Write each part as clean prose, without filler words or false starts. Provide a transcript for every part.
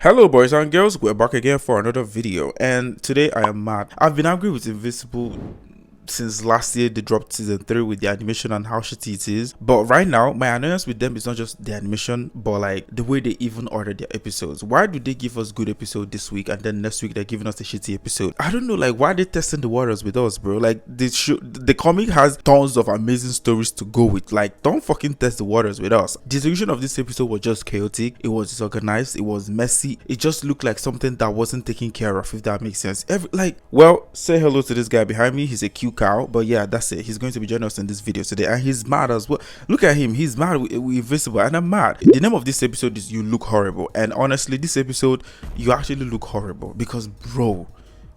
Hello boys and girls, we're back again for another video, and today I am mad. I've been angry with Invincible since last year they dropped season 3 with the animation and how shitty it is. But right now, my annoyance with them is not just the animation, but like the way they even order their episodes. Why do they give us good episode this week and then next week they're giving us a shitty episode? I don't know, like why are they testing the waters with us, bro? Like the comic has tons of amazing stories to go with. Like, don't fucking test the waters with us. The execution of this episode was just chaotic, it was disorganized, it was messy, it just looked like something that wasn't taken care of, if that makes sense. Say hello to this guy behind me. He's a cute cow, but yeah, that's it. He's going to be joining us in this video today, and he's mad as well. Look at him, he's mad with Invincible, and I'm mad. The name of this episode is You Look Horrible, and honestly, this episode, you actually look horrible because, bro,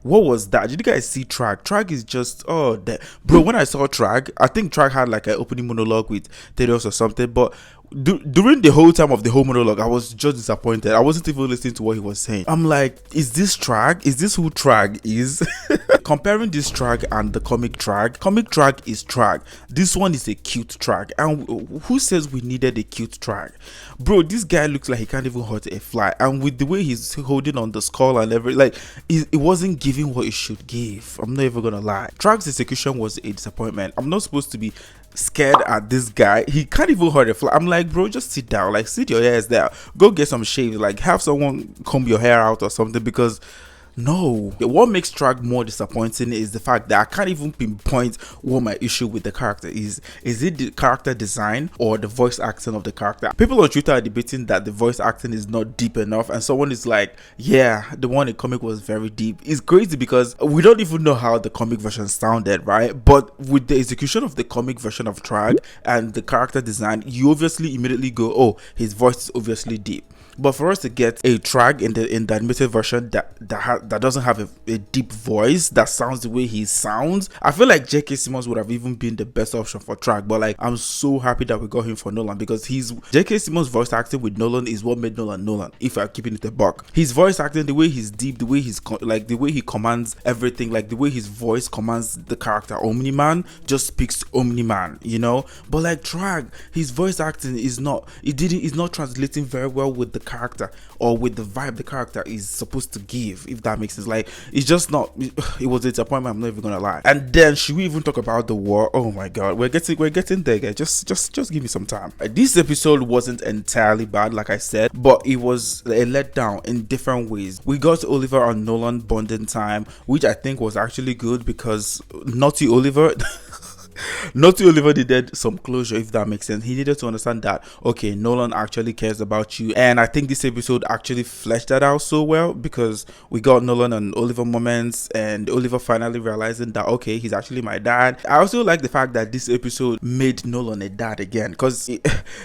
what was that? Did you guys see Thragg? Thragg is just, oh, that, bro. When I saw Thragg, I think Thragg had like an opening monologue with Thaddeus or something, but during the whole time of the whole monologue, I was just disappointed. I wasn't even listening to what he was saying. I'm like, is this Thragg? Is this who Thragg is? Comparing this Thragg and the comic Thragg is Thragg. This one is a cute Thragg, and who says we needed a cute Thragg? Bro, this guy looks like he can't even hurt a fly, and with the way he's holding on the skull and everything, like it wasn't giving what it should give. I'm not even gonna lie. Thrag's execution was a disappointment. I'm not supposed to be scared at this guy. He can't even hurt a fly. I'm like, bro, just sit down, like sit your ass down, go get some shave, like have someone comb your hair out or something, because no. What makes Thragg more disappointing is the fact that I can't even pinpoint what my issue with the character is. Is it the character design or the voice acting of the character? People on Twitter are debating that the voice acting is not deep enough, and someone is like, yeah, the one in comic was very deep. It's crazy because we don't even know how the comic version sounded, right? But with the execution of the comic version of Thragg and the character design, you obviously immediately go, oh, his voice is obviously deep. But for us to get a Thragg in the animated version that doesn't have a deep voice that sounds the way he sounds, I feel like J.K. Simmons would have even been the best option for Thragg. But like, I'm so happy that we got him for Nolan, because J.K. Simmons' voice acting with Nolan is what made Nolan. If I'm keeping it a buck, his voice acting, the way he's deep, the way the way he commands everything, like the way his voice commands the character Omniman, just speaks Omniman, you know. But like Thragg, his voice acting is not translating very well with the character or with the vibe the character is supposed to give, if that makes sense. Like, it's just not, it was a disappointment, I'm not even gonna lie. And then should we even talk about the war? Oh my god, we're getting there, guys. Just give me some time. This episode wasn't entirely bad, like I said, but it was a letdown in different ways. We got Oliver and Nolan bonding time, which I think was actually good, because naughty Oliver needed some closure, if that makes sense. He needed to understand that, okay, Nolan actually cares about you, and I think this episode actually fleshed that out so well, because we got Nolan and Oliver moments, and Oliver finally realizing that, okay, he's actually my dad. I also like the fact that this episode made Nolan a dad again, because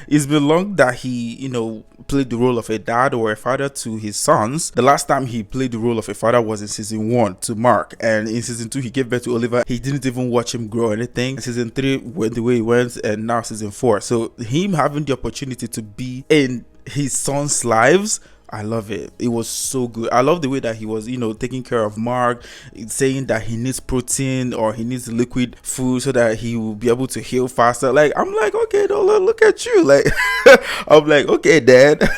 it's been long that he, you know, played the role of a dad or a father to his sons. The last time he played the role of a father was in season 1 to Mark, and in season 2 he gave birth to Oliver. He didn't even watch him grow or anything. Season 3 went the way he went, and now season 4, so him having the opportunity to be in his son's lives, I love it. It was so good. I love the way that he was, you know, taking care of Mark, saying that he needs protein or he needs liquid food so that he will be able to heal faster. Like, I'm like, okay, Nolan, look at you. Like, I'm like, okay, dad.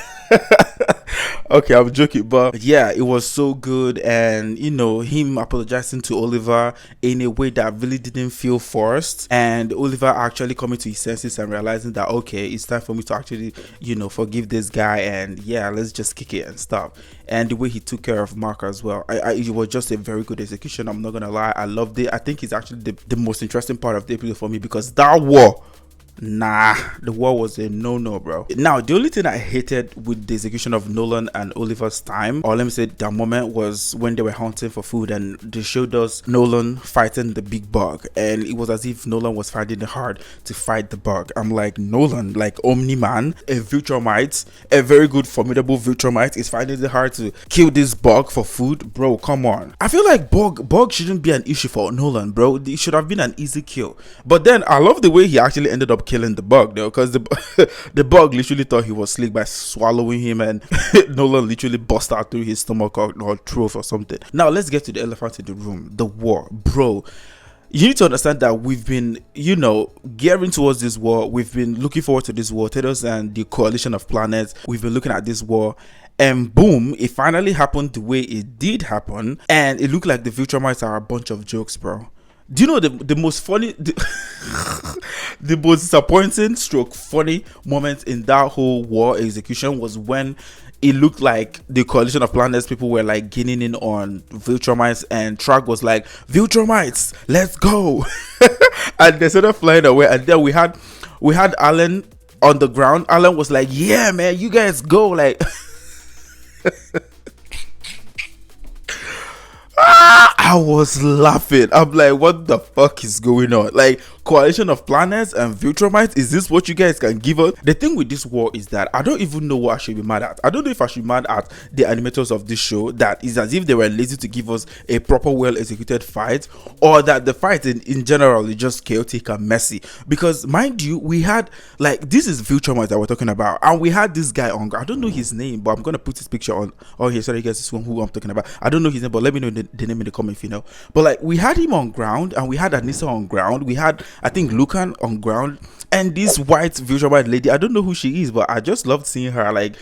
Okay, I'm joking, but yeah, it was so good. And you know, him apologizing to Oliver in a way that really didn't feel forced, and Oliver actually coming to his senses and realizing that, okay, it's time for me to actually, you know, forgive this guy, and yeah, let's just kick it and stop. And the way he took care of Mark as well, it was just a very good execution. I'm not gonna lie, I loved it. I think it's actually the most interesting part of the episode for me, because that war, nah, the war was a no-no, bro. Now, the only thing I hated with the execution of Nolan and Oliver's time, or let me say that moment, was when they were hunting for food and they showed us Nolan fighting the big bug, and it was as if Nolan was finding it hard to fight the bug. I'm like, Nolan, like Omniman, a Viltrumite, a very good formidable Viltrumite, is finding it hard to kill this bug for food, bro. Come on. I feel like bug shouldn't be an issue for Nolan, bro. It should have been an easy kill. But then I love the way he actually ended up killing the bug, though, because the bug literally thought he was slick by swallowing him, and Nolan literally bust out through his stomach or throat or something. Now let's get to the elephant in the room, the war, bro. You need to understand that we've been, you know, gearing towards this war. We've been looking forward to this war. Thanos and the coalition of planets, we've been looking at this war, and boom, it finally happened the way it did happen, and it looked like the Viltrumites are a bunch of jokes, bro. Do you know the most funny, the most disappointing stroke funny moment in that whole war execution was when it looked like the coalition of planets people were like gaining in on Viltrumites, and Thragg was like, Viltrumites, let's go. And they started flying away, and then we had Alan on the ground. Alan was like, yeah man, you guys go, like I was laughing. I'm like, what the fuck is going on? Like, coalition of planets and Viltrumites, is this what you guys can give us? The thing with this war is that I don't even know what I should be mad at. I don't know if I should be mad at the animators of this show, that is as if they were lazy to give us a proper well executed fight, or that the fight in general is just chaotic and messy. Because mind you, we had, like, this is Viltrumites that we're talking about, and we had this guy on, I don't know his name, but I'm gonna put his picture on here so you guys see who I'm talking about. I don't know his name, but let me know the name in the comment if you know. But like, we had him on ground, and we had Anissa on ground, we had, I think, Lucan on ground, and this white Viltrumite lady, I don't know who she is, but I just loved seeing her. Like,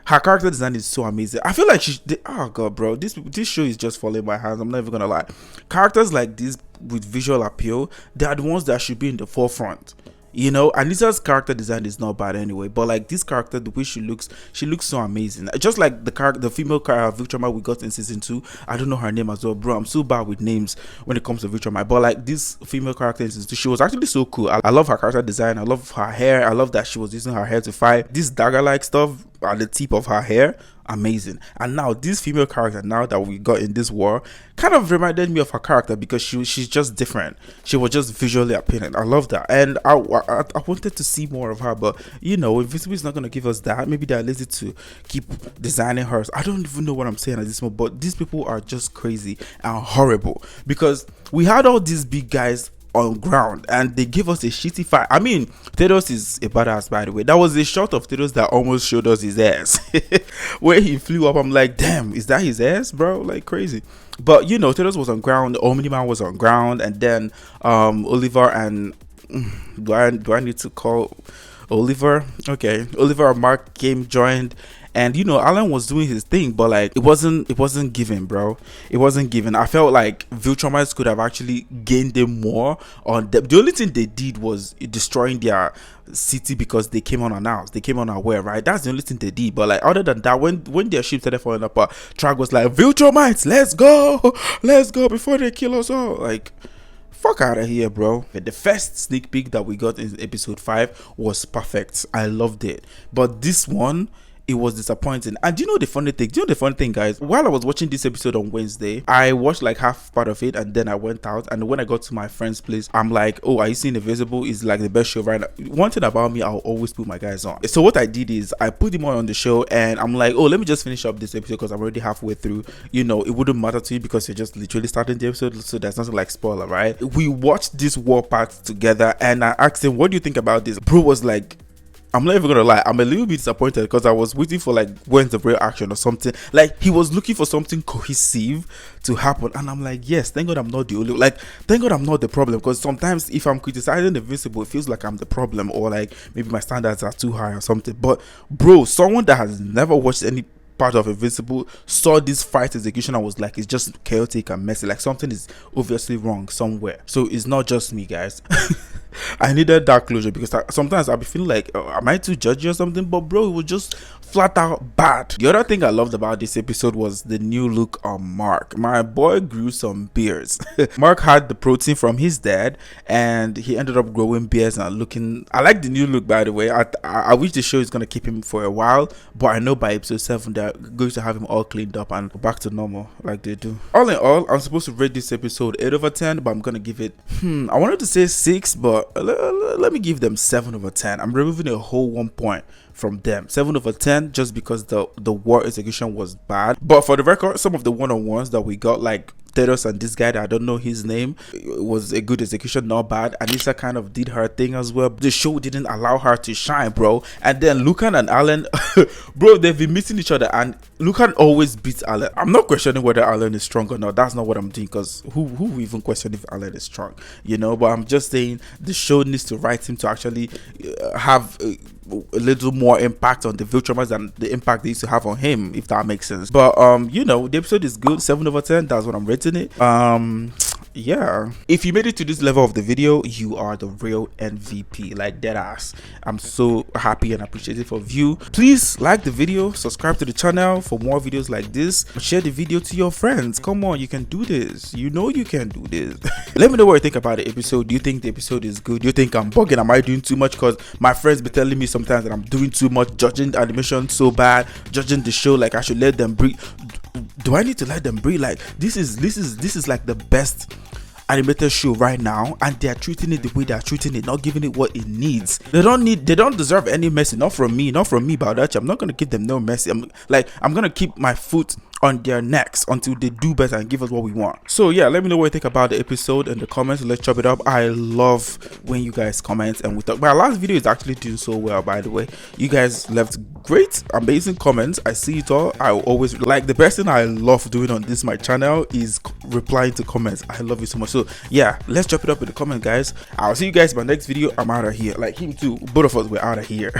her character design is so amazing. I feel like oh god, bro, this show is just falling my hands. I'm not even gonna lie. Characters like this with visual appeal, they are the ones that should be in the forefront. You know, Anissa's character design is not bad anyway, but like this character, the way she looks so amazing. Just like the female character Viltrumite we got in season 2. I don't know her name as well, bro. I'm so bad with names when it comes to Viltrumite, but like this female character in season 2, she was actually so cool. I love her character design. I love her hair. I love that she was using her hair to fight. This dagger like stuff at the tip of her hair, amazing. And now this female character now that we got in this war kind of reminded me of her character, because she's just different. She was just visually appealing. I love that, and I wanted to see more of her, but you know, Invincible is not going to give us that. Maybe they're lazy to keep designing hers. I don't even know what I'm saying at this moment, but these people are just crazy and horrible, because we had all these big guys on ground and they give us a shitty fight. I mean, Theros is a badass, by the way. That was a shot of Theros that almost showed us his ass where he flew up. I'm like, damn, is that his ass, bro? Like, crazy. But you know, Theros was on ground, Omniman was on ground, and then Oliver and do I need to call Oliver? Okay, Oliver and Mark joined. And you know, Alan was doing his thing, but like it wasn't given, bro. It wasn't given. I felt like Viltrumites could have actually gained them more on them. The only thing they did was destroying their city because they came unannounced. They came unaware, right? That's the only thing they did. But like, other than that, when their ship started falling apart, Thragg was like, Viltrumites, let's go before they kill us all. Like, fuck out of here, bro. The first sneak peek that we got in episode 5 was perfect. I loved it. But this one, it was disappointing. And do you know the funny thing, guys? While I was watching this episode on Wednesday, I watched like half part of it, and then I went out, and when I got to my friend's place, I'm like, oh, are you seeing Invincible? Is like the best show right now. One thing about me, I'll always put my guys on. So what I did is I put him on the show, and I'm like, oh, let me just finish up this episode because I'm already halfway through. You know, it wouldn't matter to you because you're just literally starting the episode, so there's nothing like spoiler, right? We watched this war part together, and I asked him, what do you think about this? Bro was like, I'm not even gonna lie, I'm a little bit disappointed because I was waiting for like, when's the real action or something. Like, he was looking for something cohesive to happen, and I'm like, yes, thank God I'm not the only, like, thank God I'm not the problem. Because sometimes if I'm criticizing Invincible, it feels like I'm the problem, or like maybe my standards are too high or something. But bro, someone that has never watched any part of Invincible saw this fight execution and was like, it's just chaotic and messy. Like, something is obviously wrong somewhere. So it's not just me, guys. I needed that closure, because sometimes I'll be feeling like, am I too judgy or something? But bro, it was just flat out bad. The other thing I loved about this episode was the new look on Mark. My boy grew some beards. Mark had the protein from his dad, and he ended up growing beards and looking. I like the new look, by the way. I wish the show is gonna keep him for a while, but I know by episode 7 they're going to have him all cleaned up and back to normal like they do. All in all, I'm supposed to rate this episode 8 over 10, but I'm gonna give it I wanted to say 6, but let me give them 7 over 10. I'm removing a whole 1 point from them. 7 over 10 just because the war execution was bad. But for the record, some of the one-on-ones that we got, like Theros and this guy that I don't know his name, it was a good execution, not bad. Anissa kind of did her thing as well. The show didn't allow her to shine, bro. And then Lucan and Alan, bro, they've been missing each other, and Lucan always beats Alan. I'm not questioning whether Alan is strong or not. That's not what I'm doing, because who even question if Alan is strong, you know? But I'm just saying the show needs to write him to actually have a little more impact on the Viltrumas than the impact they used to have on him, if that makes sense. But you know, the episode is good, 7/10. That's what I'm rating it. Yeah, if you made it to this level of the video, you are the real MVP, like dead ass. I'm so happy and appreciative of you. Please like the video, subscribe to the channel for more videos like this, share the video to your friends. Come on, you can do this. You know you can do this. Let me know what you think about the episode. Do you think the episode is good? Do you think I'm bugging? Am I doing too much? Because my friends be telling me sometimes that I'm doing too much, judging the animation so bad, judging the show like I should let them breathe. Do I need to let them breathe? Like this is like the best animated show right now, and they are treating it the way they are treating it, not giving it what it needs. They don't deserve any mercy, not from me Baudachi. I'm not gonna give them no mercy. I'm gonna keep my foot on their necks until they do better and give us what we want. So yeah, let me know what you think about the episode in the comments. Let's chop it up. I love when you guys comment and we talk. My last video is actually doing so well, by the way. You guys left great, amazing comments. I see it all. I always like, the best thing I love doing on this my channel is replying to comments. I love you so much. So yeah, let's chop it up in the comments, guys. I'll see you guys in my next video. I'm out of here. Like him too, both of us, we're out of here.